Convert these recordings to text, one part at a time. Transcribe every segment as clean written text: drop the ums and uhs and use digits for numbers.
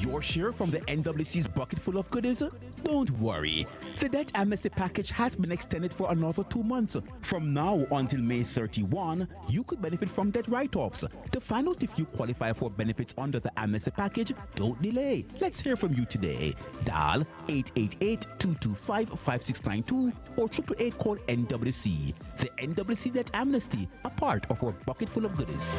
your share from the NWC's bucket full of goodies? Don't worry. The Debt Amnesty package has been extended for another 2 months. From now until May 31, you could benefit from debt write-offs. To find out if you qualify for benefits under the Amnesty package, don't delay. Let's hear from you today. Dial 888-225-5692 or 888 call NWC. The NWC Debt Amnesty, a part of our bucket full of goodies.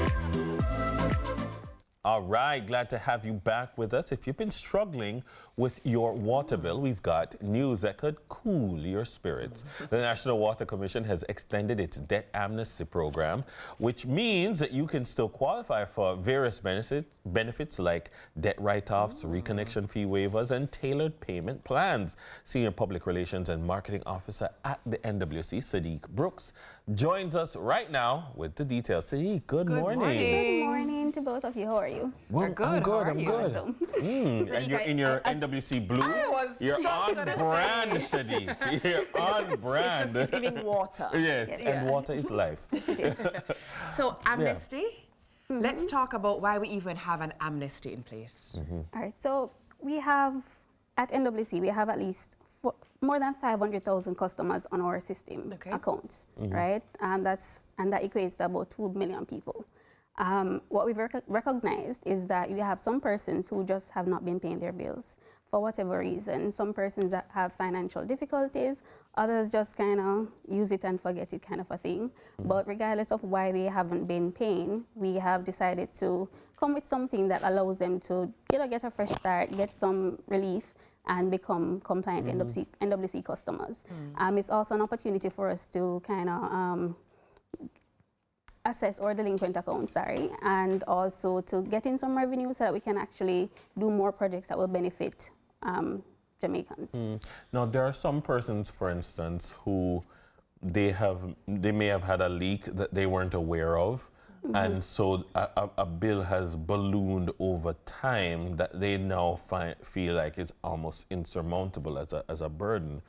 All right, glad to have you back with us. If you've been struggling with your water bill, we've got news that could cool your spirits. The National Water Commission has extended its Debt Amnesty Programme, which means that you can still qualify for various benefits like debt write-offs, reconnection fee waivers, and tailored payment plans. Senior Public Relations and Marketing Officer at the NWC, Sadeke Brooks, joins us right now with the details. Sadeke, good morning. Good morning to both of you. How are you? Well, good. I'm good. I'm good. Awesome. And you're in your NWC blue. You're on brand, Sadeke. You're on brand. It's giving water. Yes, and water is life. So amnesty. Let's talk about why we even have an amnesty in place. All right. So we have at NWC we have at least more than 500,000 customers on our system accounts, right? And that equates to about 2 million people. What we've recognized is that you have some persons who just have not been paying their bills for whatever reason. Some persons that have financial difficulties, others just kind of use it and forget it kind of a thing. But regardless of why they haven't been paying, we have decided to come with something that allows them to get a fresh start, get some relief, and become compliant NWC customers. It's also an opportunity for us to kind of assess our delinquent accounts, and also to get in some revenue so that we can actually do more projects that will benefit Jamaicans. Now, there are some persons, for instance, who they may have had a leak that they weren't aware of, and so a bill has ballooned over time that they now feel like it's almost insurmountable as a burden.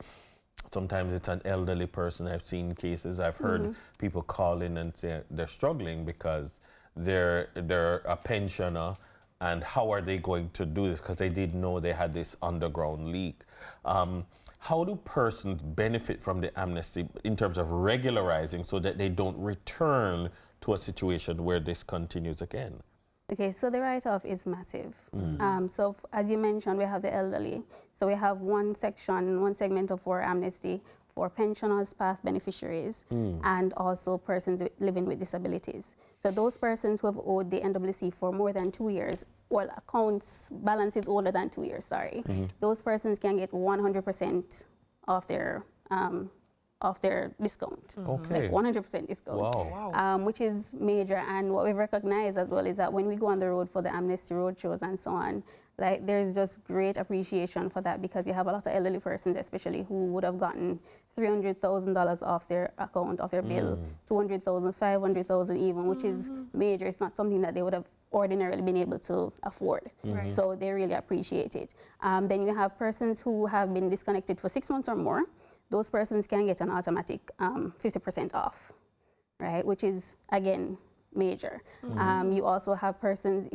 Sometimes it's an elderly person. I've seen cases. I've heard people call in and say they're struggling because they're a pensioner, and how are they going to do this? Because they didn't know they had this underground leak. How do persons benefit from the amnesty in terms of regularizing so that they don't return to a situation where this continues again? Okay, so the write-off is massive. So as you mentioned, we have the elderly. So we have one segment of our amnesty for pensioners, path beneficiaries, and also persons living with disabilities. So those persons who have owed the NWC for more than 2 years, well, accounts balance is older than 2 years, those persons can get 100% of their discount. Okay. Like 100% discount. Wow. Which is major. And what we recognize as well is that when we go on the road for the amnesty road shows and so on, like there's just great appreciation for that, because you have a lot of elderly persons especially who would have gotten $300,000 off their account, off their bill, 200,000, 500,000 even, which is major. It's not something that they would have ordinarily been able to afford. So they really appreciate it. Then you have persons who have been disconnected for 6 months or more. Those persons can get an automatic 50% off, right? Which is, again, major. You also have persons,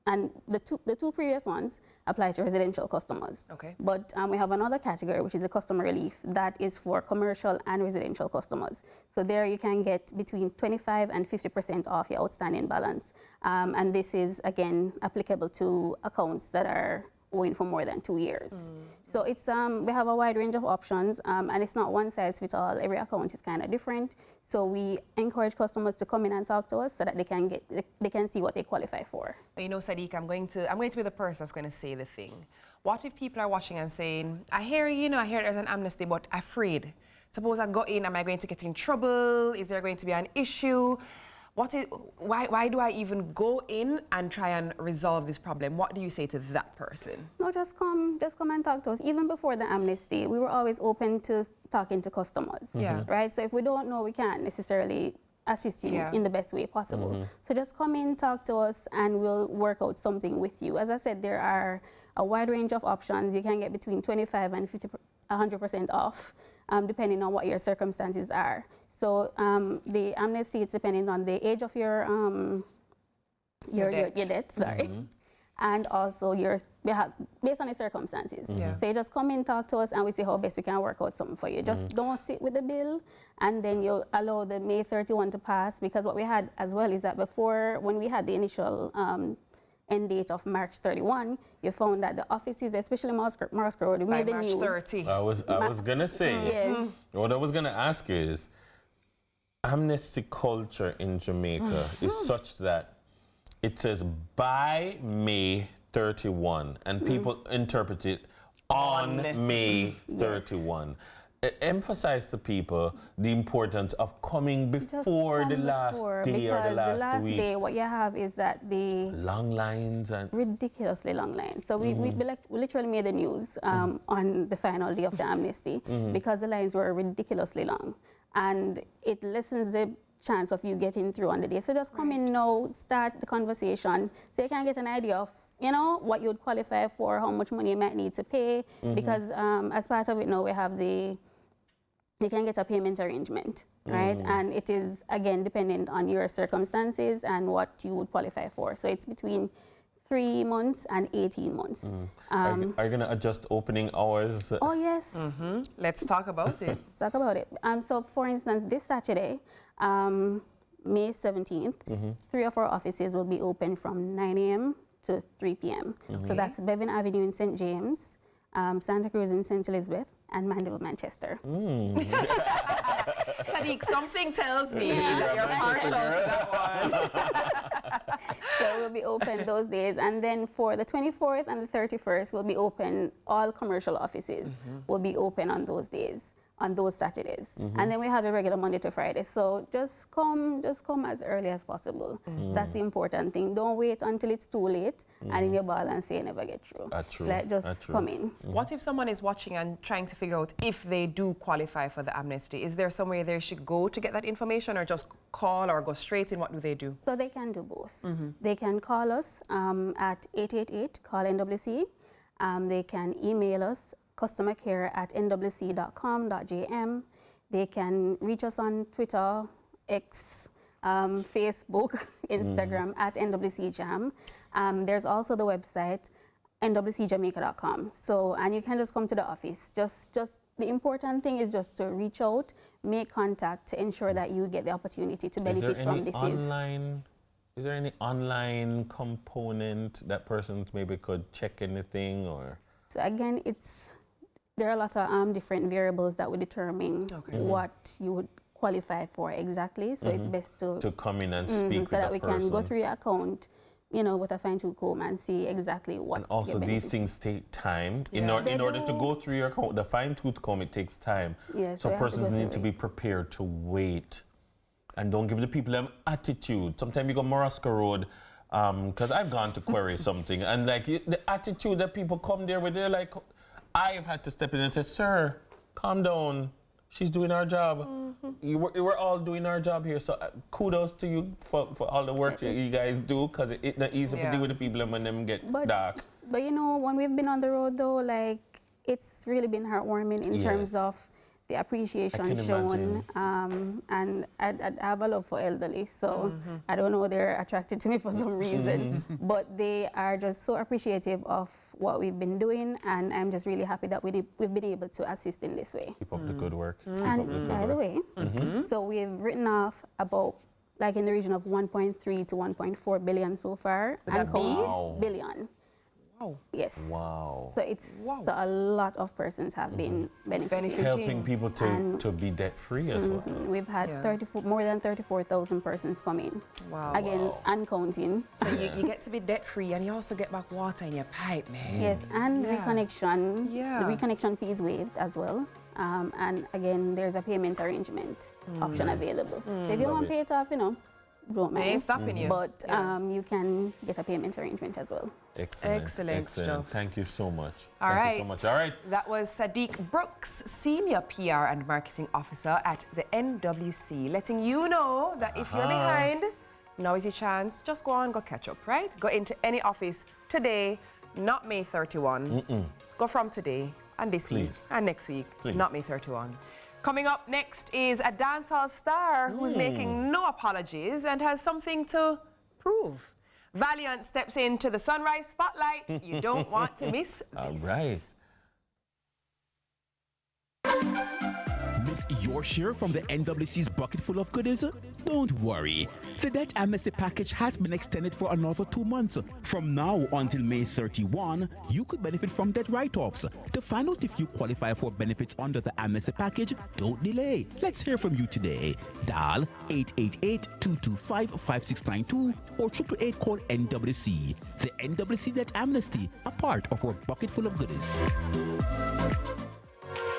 and the two previous ones apply to residential customers. But we have another category, which is a customer relief, that is for commercial and residential customers. So there you can get between 25 and 50% off your outstanding balance. And this is, again, applicable to accounts that are owing for more than 2 years. So it's we have a wide range of options, and it's not one size fits all. Every account is kind of different. So we encourage customers to come in and talk to us so that they can see what they qualify for. You know, Sadeke, I'm going to be the person that's going to say the thing. What if people are watching and saying, I hear there's an amnesty, but afraid. Suppose I go in, am I going to get in trouble? Is there going to be an issue? Why do I even go in and try and resolve this problem? What do you say to that person? No, just come and talk to us. Even before the amnesty, we were always open to talking to customers, right? So if we don't know, we can't necessarily assist you in the best way possible. So just come in, talk to us, and we'll work out something with you. As I said, there are a wide range of options. You can get between 25 and 100% off, depending on what your circumstances are. So the amnesty is depending on the age of your debt, and also based on the circumstances. Yeah. So you just come in, talk to us, and we see how best we can work out something for you. Just don't sit with the bill, and then you allow the May 31 to pass, because what we had as well is that before, when we had the initial end date of March 31, you found that the offices, especially Moscow Road, By made the March news. 30. I was gonna say, what I was gonna ask is, amnesty culture in Jamaica is such that it says by May 31, and people interpret it on May 31. Emphasize to people the importance of coming before the last day or the last week. Day, what you have is that the long lines and ridiculously long lines. So we literally made the news on the final day of the amnesty because the lines were ridiculously long, and it lessens the chance of you getting through on the day. So just come in now, start the conversation, so you can get an idea of, you know, what you would qualify for, how much money you might need to pay, because as part of it now we have you can get a payment arrangement, right? And it is, again, dependent on your circumstances and what you would qualify for. So it's between 3 months and 18 months. are you going to adjust opening hours? Oh, yes. Let's talk about it. Talk about it. So, for instance, this Saturday, May 17th, 3 of our offices will be open from 9 a.m. to 3 p.m. So that's Bevan Avenue in St. James, Santa Cruz in St. Elizabeth, and Mandeville, Manchester. Sadiq, something tells me that you're partial to that one. So we'll be open those days. And then for the 24th and the 31st, we'll be open, all commercial offices will be open on those days, on those Saturdays. And then we have a regular Monday to Friday. So just come as early as possible. That's the important thing. Don't wait until it's too late and in your ball and say you never get through. True. Like, just come in. What if someone is watching and trying to figure out if they do qualify for the amnesty? Is there somewhere they should go to get that information, or just call or go straight in? What do they do? So they can do both. They can call us at 888-CALL-NWC. They can email us customercare@nwc.com.jm. They can reach us on Twitter, X, Facebook, Instagram at NWCJam. There's also the website nwcjamaica.com. So, and you can just come to the office. Just the important thing is just to reach out, make contact to ensure that you get the opportunity to benefit from this. Is there any online component that persons maybe could check anything, or? So again, there are a lot of different variables that would determine what you would qualify for exactly. So it's best to come in and speak with so that we person. can go through your account, you know, with a fine-tooth comb and see exactly what. And also, these things take time. In order to go through your account, the fine-tooth comb, it takes time. Yes, so persons need to be prepared to wait, and don't give the people them attitude. Sometimes you go Moscow Road. Because I've gone to query something, and like the attitude that people come there with, they're like, I've had to step in and say, sir, calm down. She's doing our job. We're all doing our job here. So kudos to you for all the work you guys do, because it's not easy to deal with the people when them get dark. But you know, when we've been on the road though, like, it's really been heartwarming in terms of the appreciation shown. And I have a love for elderly, so I don't know, they're attracted to me for some reason. But they are just so appreciative of what we've been doing, and I'm just really happy that we've been able to assist in this way. Keep up the good work. And by the way, so we've written off about, like, in the region of 1.3 to 1.4 billion so far. And counting billion. Wow. Yes. Wow. So it's so a lot of persons have been benefiting. Helping people to be debt free as well. We've had more than 34,000 persons come in. Wow. Again, and counting. So you get to be debt free, and you also get back water in your pipe, man. Yes, and reconnection. The reconnection fee is waived as well. And again, there's a payment arrangement option available. So if you want to pay it off, you know, don't mind. I ain't stopping you. But you can get a payment arrangement as well. Excellent stuff. Thank you so much. All right. That was Sadeke Brooks, Senior PR and Marketing Officer at the NWC, letting you know that if you're behind, now is your chance. Just go on, go catch up, right? Go into any office today, not May 31. Go from today and this week and next week, not May 31. Coming up next is a dancehall star who's making no apologies and has something to prove. Valiant steps into the sunrise spotlight. You don't want to miss this. All right. Miss your share from the NWC's bucket full of goodies? Don't worry. The Debt Amnesty Package has been extended for another 2 months. From now until May 31, you could benefit from debt write-offs. To find out if you qualify for benefits under the Amnesty Package, don't delay. Let's hear from you today. Dial 888-225-5692 or 888 call NWC. The NWC Debt Amnesty, a part of our bucket full of goodies.